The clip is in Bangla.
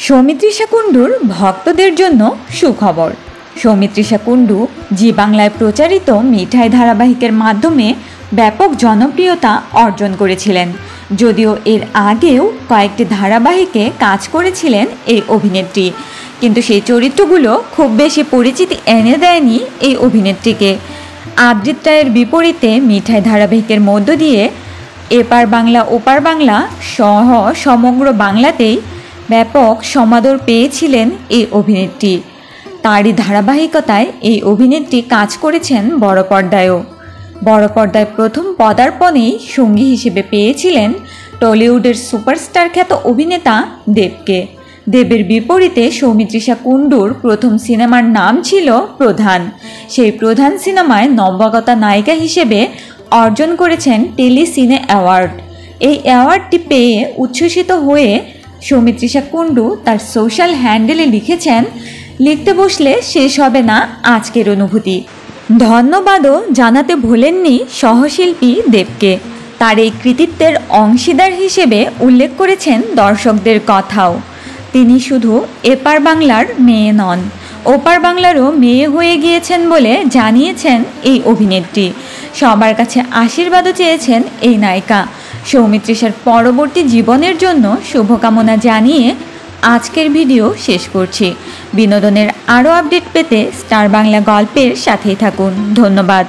সৌমিত্রিষা কুণ্ডুর ভক্তদের জন্য সুখবর। সৌমিত্রিষা কুণ্ডু জি বাংলায় প্রচারিত মিঠাই ধারাবাহিকের মাধ্যমে ব্যাপক জনপ্রিয়তা অর্জন করেছিলেন। যদিও এর আগেও কয়েকটি ধারাবাহিকে কাজ করেছিলেন এই অভিনেত্রী, কিন্তু সেই চরিত্রগুলো খুব বেশি পরিচিতি এনে দেয়নি এই অভিনেত্রীকে। আদ্রিত রায়ের বিপরীতে মিঠাই ধারাবাহিকের মধ্য দিয়ে এপার বাংলা ওপার বাংলা সহ সমগ্র বাংলাতেই ব্যাপক সমাদর পেয়েছিলেন এই অভিনেত্রী। তারই ধারাবাহিকতায় এই অভিনেত্রী কাজ করেছেন বড় পর্দায়ও। বড় পর্দায় প্রথম পদার্পণেই সঙ্গী হিসেবে পেয়েছিলেন টলিউডের সুপারস্টার খ্যাত অভিনেতা দেবকে। দেবের বিপরীতে সৌমিত্রিষা কুণ্ডুর প্রথম সিনেমার নাম ছিল প্রধান। সেই প্রধান সিনেমায় নবাগতা নায়িকা হিসেবে অর্জন করেছেন টেলি সিনে অ্যাওয়ার্ড। এই অ্যাওয়ার্ডটি পেয়ে উচ্ছ্বসিত হয়ে সৌমিত্রিষা কুণ্ডু তার সোশ্যাল হ্যান্ডেলে লিখেছেন, লিখতে বসলে শেষ হবে না আজকের অনুভূতি। ধন্যবাদও জানাতে ভোলেননি সহশিল্পী দেবকে। তার এই কৃতিত্বের অংশীদার হিসেবে উল্লেখ করেছেন দর্শকদের কথাও। তিনি শুধু এপার বাংলার মেয়ে নন, ওপার বাংলারও মেয়ে হয়ে গিয়েছেন বলে জানিয়েছেন এই অভিনেত্রী। সবার কাছে আশীর্বাদও চেয়েছেন এই নায়িকা। সৌমিত্রিষার পরবর্তী জীবনের জন্য শুভকামনা জানিয়ে আজকের ভিডিও শেষ করছি। বিনোদনের আরও আপডেট পেতে স্টার বাংলা গল্পের সাথেই থাকুন। ধন্যবাদ।